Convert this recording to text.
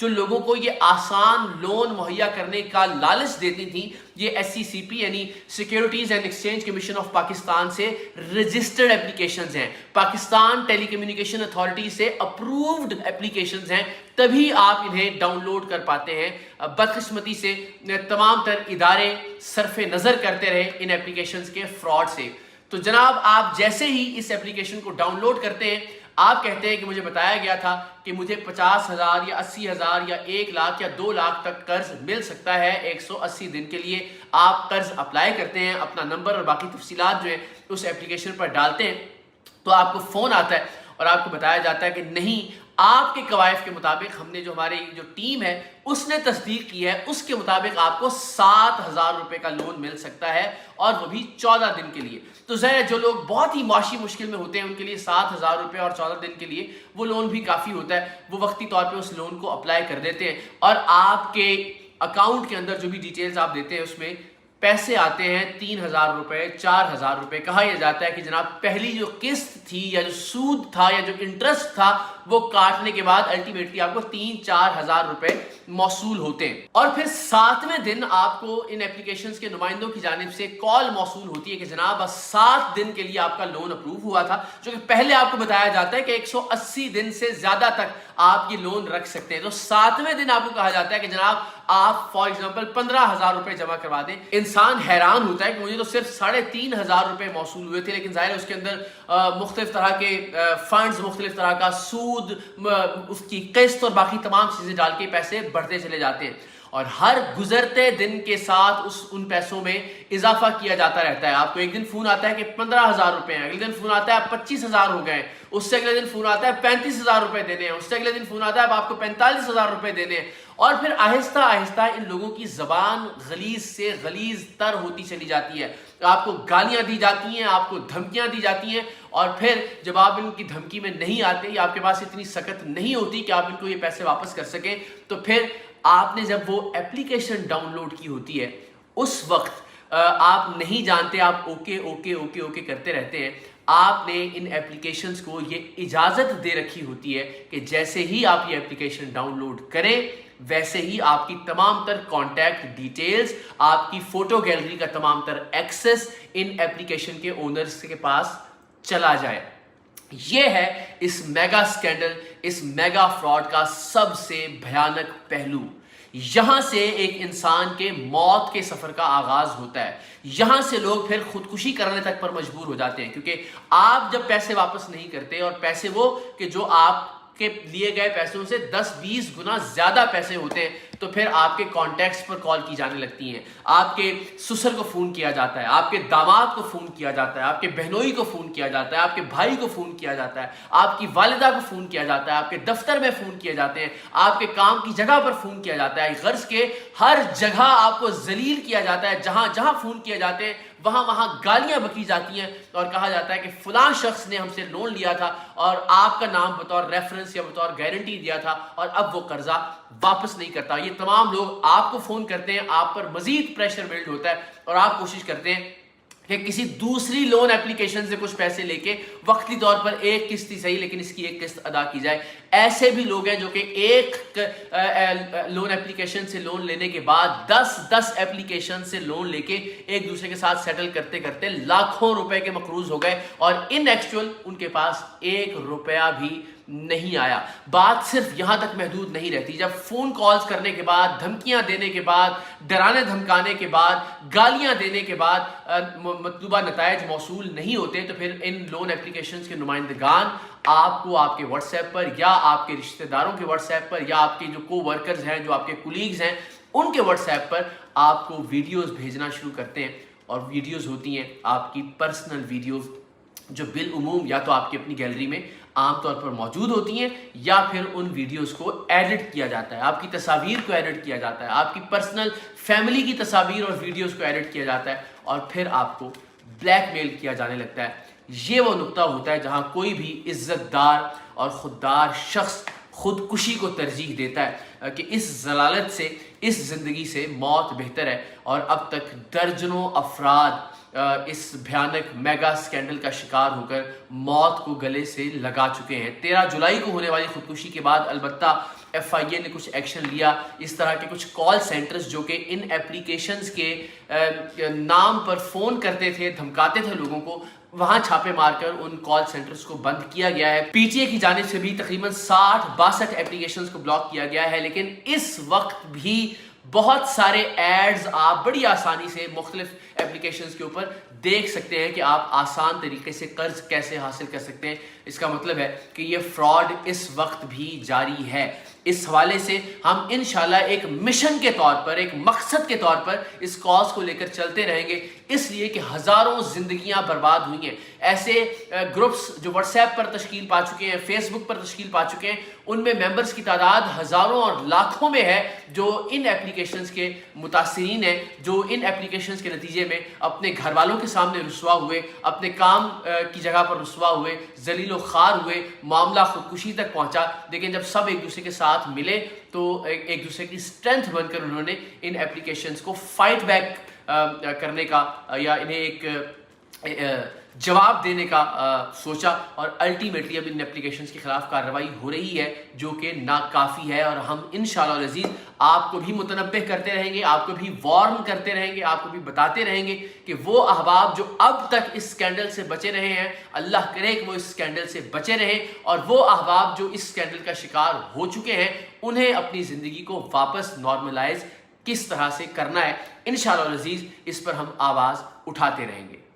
جو لوگوں کو یہ آسان لون مہیا کرنے کا لالچ دیتی تھیں، یہ SCCP یعنی securities and exchange commission of Pakistan سے رجسٹرڈ اپلیکیشنز ہیں، پاکستان ٹیلی کمیونیکیشن اتھارٹی سے اپرووڈ اپلیکیشنز ہیں، تبھی آپ انہیں ڈاؤن لوڈ کر پاتے ہیں۔ بدقسمتی سے تمام تر ادارے صرف نظر کرتے رہے ان اپلیکیشنز کے فراڈ سے۔ تو جناب آپ جیسے ہی اس اپلیکیشن کو ڈاؤن لوڈ کرتے ہیں، آپ کہتے ہیں کہ مجھے بتایا گیا تھا کہ مجھے 50,000 یا 80,000 یا 1 لاکھ یا 2 لاکھ تک قرض مل سکتا ہے 180 دن کے لیے۔ آپ قرض اپلائی کرتے ہیں، اپنا نمبر اور باقی تفصیلات جو ہیں اس اپلیکیشن پر ڈالتے ہیں، تو آپ کو فون آتا ہے اور آپ کو بتایا جاتا ہے کہ نہیں، آپ کے قوائف کے مطابق ہم نے جو ہماری جو ٹیم ہے اس نے تصدیق کی ہے، اس کے مطابق آپ کو 7,000 روپے کا لون مل سکتا ہے، اور وہ بھی 14 دن کے لیے۔ تو ظاہر جو لوگ بہت ہی معاشی مشکل میں ہوتے ہیں ان کے لیے 7,000 روپے اور 14 دن کے لیے وہ لون بھی کافی ہوتا ہے، وہ وقتی طور پہ اس لون کو اپلائی کر دیتے ہیں، اور آپ کے اکاؤنٹ کے اندر جو بھی ڈیٹیلز آپ دیتے ہیں اس میں پیسے آتے ہیں 3,000 روپے، 4,000 روپے۔ کہا یہ جاتا ہے کہ جناب پہلی جو قسط تھی یا جو سود تھا یا جو انٹرسٹ تھا وہ کاٹنے کے بعد الٹیمیٹلی آپ کو 3-4,000 روپے موصول ہوتے ہیں، اور پھر 7ویں دن آپ کو ان اپلیکیشنز کے نمائندوں کی جانب سے کال موصول ہوتی ہے کہ جناب 7 دن کے لیے آپ کا لون اپروو ہوا تھا، جو کہ پہلے آپ کو بتایا جاتا ہے کہ 180 دن سے زیادہ تک آپ یہ لون رکھ سکتے ہیں۔ تو 7ویں دن آپ کو کہا جاتا ہے کہ جناب آپ فار ایگزامپل 15,000 روپے جمع کروا دیں۔ انسان حیران ہوتا ہے کہ مجھے تو صرف 3,500 روپے موصول ہوئے تھے، لیکن ظاہر ہے اس کے اندر مختلف طرح کے فنڈز، مختلف طرح کا سود، اس کی قسط اور باقی تمام چیزیں ڈال کے پیسے بڑھتے چلے جاتے ہیں، اور ہر گزرتے دن کے ساتھ ان پیسوں میں اضافہ کیا جاتا رہتا ہے۔ آپ کو ایک دن فون آتا ہے کہ 15,000 روپے ہیں، اگلے دن فون آتا ہے 25,000 ہو گئے، اس سے اگلے دن فون آتا ہے 35,000 روپے دینے ہیں، اس سے اگلے دن فون آتا ہے آپ کو 45,000 روپے دینے ہیں، اور پھر آہستہ آہستہ ان لوگوں کی زبان غلیظ سے غلیظ تر ہوتی چلی جاتی ہے۔ آپ کو گالیاں دی جاتی ہیں، آپ کو دھمکیاں دی جاتی ہیں، اور پھر جب آپ ان کی دھمکی میں نہیں آتے یا آپ کے پاس اتنی سخت نہیں ہوتی کہ آپ ان کو یہ پیسے واپس کر سکیں، تو پھر آپ نے جب وہ اپلیکیشن ڈاؤن لوڈ کی ہوتی ہے اس وقت آپ نہیں جانتے، آپ اوکے اوکے اوکے اوکے کرتے رہتے ہیں۔ آپ نے ان اپلیکیشنز کو یہ اجازت دے رکھی ہوتی ہے کہ جیسے ہی آپ یہ اپلیکیشن ڈاؤن لوڈ کریں ویسے ہی آپ کی تمام تر کانٹیکٹ ڈیٹیلز، آپ کی فوٹو گیلری کا تمام تر ایکسس ان اپلیکیشن کے اونرز کے پاس چلا جائے۔ یہ ہے اس میگا سکینڈل، اس میگا فراڈ کا سب سے بھیانک پہلو۔ یہاں سے ایک انسان کے موت کے سفر کا آغاز ہوتا ہے، یہاں سے لوگ پھر خودکشی کرنے تک پر مجبور ہو جاتے ہیں، کیونکہ آپ جب پیسے واپس نہیں کرتے، اور پیسے وہ کہ جو آپ کے لیے گئے پیسوں سے 10-20 گنا زیادہ پیسے ہوتے ہیں، تو پھر آپ کے کانٹیکٹس پر کال کی جانے لگتی ہیں، آپ کے سسر کو فون کیا جاتا ہے، آپ کے داماد کو فون کیا جاتا ہے، آپ کے بہنوئی کو فون کیا جاتا ہے، آپ کے بھائی کو فون کیا جاتا ہے، آپ کی والدہ کو فون کیا جاتا ہے، آپ کے دفتر میں فون کیے جاتے ہیں، آپ کے کام کی جگہ پر فون کیا جاتا ہے، غرض کے ہر جگہ آپ کو ذلیل کیا جاتا ہے، جہاں جہاں فون کیے جاتے ہیں وہاں گالیاں بکی جاتی ہیں، اور کہا جاتا ہے کہ فلاں شخص نے ہم سے لون لیا تھا اور آپ کا نام بطور ریفرنس یا بطور گارنٹی دیا تھا، اور اب وہ قرضہ واپس نہیں کرتا۔ یہ تمام لوگ آپ کو فون کرتے ہیں، آپ پر مزید پریشر بلڈ ہوتا ہے، اور آپ کوشش کرتے ہیں کہ کسی دوسری لون اپلیکیشن سے کچھ پیسے لے کے وقتی طور پر ایک قسط ہی صحیح لیکن اس کی ایک قسط ادا کی جائے۔ ایسے بھی لوگ ہیں جو کہ ایک لون اپلیکیشن سے لون لینے کے بعد 10 اپلیکیشن سے لون لے کے ایک دوسرے کے ساتھ سیٹل کرتے کرتے لاکھوں روپے کے مقروض ہو گئے، اور ان ایکچوئل ان کے پاس 1 روپیہ بھی نہیں آیا۔ بات صرف یہاں تک محدود نہیں رہتی، جب فون کالز کرنے کے بعد، دھمکیاں دینے کے بعد، ڈرانے دھمکانے کے بعد، گالیاں دینے کے بعد مطلوبہ نتائج موصول نہیں ہوتے، تو پھر ان لون اپلیکیشنز کے نمائندگان آپ کو آپ کے واٹس ایپ پر یا آپ کے رشتہ داروں کے واٹس ایپ پر یا آپ کے جو کو ورکرز ہیں، جو آپ کے کولیگز ہیں، ان کے واٹس ایپ پر آپ کو ویڈیوز بھیجنا شروع کرتے ہیں، اور ویڈیوز ہوتی ہیں آپ کی پرسنل ویڈیوز، جو بالعموم یا تو آپ کی اپنی گیلری میں عام طور پر موجود ہوتی ہیں، یا پھر ان ویڈیوز کو ایڈٹ کیا جاتا ہے، آپ کی تصاویر کو ایڈٹ کیا جاتا ہے، آپ کی پرسنل فیملی کی تصاویر اور ویڈیوز کو ایڈٹ کیا جاتا ہے، اور پھر آپ کو بلیک میل کیا جانے لگتا ہے۔ یہ وہ نقطہ ہوتا ہے جہاں کوئی بھی عزت دار اور خوددار شخص خودکشی کو ترجیح دیتا ہے کہ اس ضلالت سے، اس زندگی سے موت بہتر ہے، اور اب تک درجنوں افراد اس بھیانک میگا سکینڈل کا شکار ہو کر موت کو گلے سے لگا چکے ہیں۔ 13 جولائی کو ہونے والی خودکشی کے بعد البتہ FIA نے کچھ ایکشن لیا. اس طرح کے کچھ کال سینٹرز جو کہ ان ایپلیکیشنز کے نام پر فون کرتے تھے, دھمکاتے تھے لوگوں کو, وہاں چھاپے مار کر ان کال سینٹرز کو بند کیا گیا ہے. PTA کی جانب سے بھی تقریباً 62 ایپلیکیشنز کو بلاک کیا گیا ہے. لیکن اس وقت بھی بہت سارے ایڈز آپ بڑی آسانی سے مختلف ایپلیکیشنز کے اوپر دیکھ سکتے ہیں کہ آپ آسان طریقے سے قرض کیسے حاصل کر سکتے ہیں. اس کا مطلب ہے کہ یہ فراڈ اس وقت بھی جاری ہے. اس حوالے سے ہم انشاءاللہ ایک مشن کے طور پر, ایک مقصد کے طور پر اس کاز کو لے کر چلتے رہیں گے, اس لیے کہ ہزاروں زندگیاں برباد ہوئی ہیں. ایسے گروپس جو واٹس ایپ پر تشکیل پا چکے ہیں, فیس بک پر تشکیل پا چکے ہیں, ان میں ممبرز کی تعداد ہزاروں اور لاکھوں میں ہے جو ان ایپلیکیشنز کے متاثرین ہیں, جو ان ایپلیکیشنز کے نتیجے میں اپنے گھر والوں کے سامنے رسوا ہوئے, اپنے کام کی جگہ پر رسوا ہوئے, ذلیل و خوار ہوئے, معاملہ خودکشی تک پہنچا. لیکن جب سب ایک دوسرے کے ساتھ ملے تو ایک دوسرے کی اسٹرینتھ بن کر انہوں نے ان ایپلیکیشنز کو فائٹ بیک کرنے کا یا انہیں ایک جواب دینے کا سوچا, اور الٹیمیٹلی اب ان ایپلیکیشنز کے خلاف کارروائی ہو رہی ہے جو کہ ناکافی ہے. اور ہم انشاءاللہ العزیز آپ کو بھی متنبہ کرتے رہیں گے, آپ کو بھی وارن کرتے رہیں گے, آپ کو بھی بتاتے رہیں گے کہ وہ احباب جو اب تک اس اسکینڈل سے بچے رہے ہیں, اللہ کرے کہ وہ اس اسکینڈل سے بچے رہیں, اور وہ احباب جو اس اسکینڈل کا شکار ہو چکے ہیں انہیں اپنی زندگی کو واپس نارملائز کس طرح سے کرنا ہے. انشاءاللہ العزیز اس پر ہم آواز اٹھاتے رہیں گے.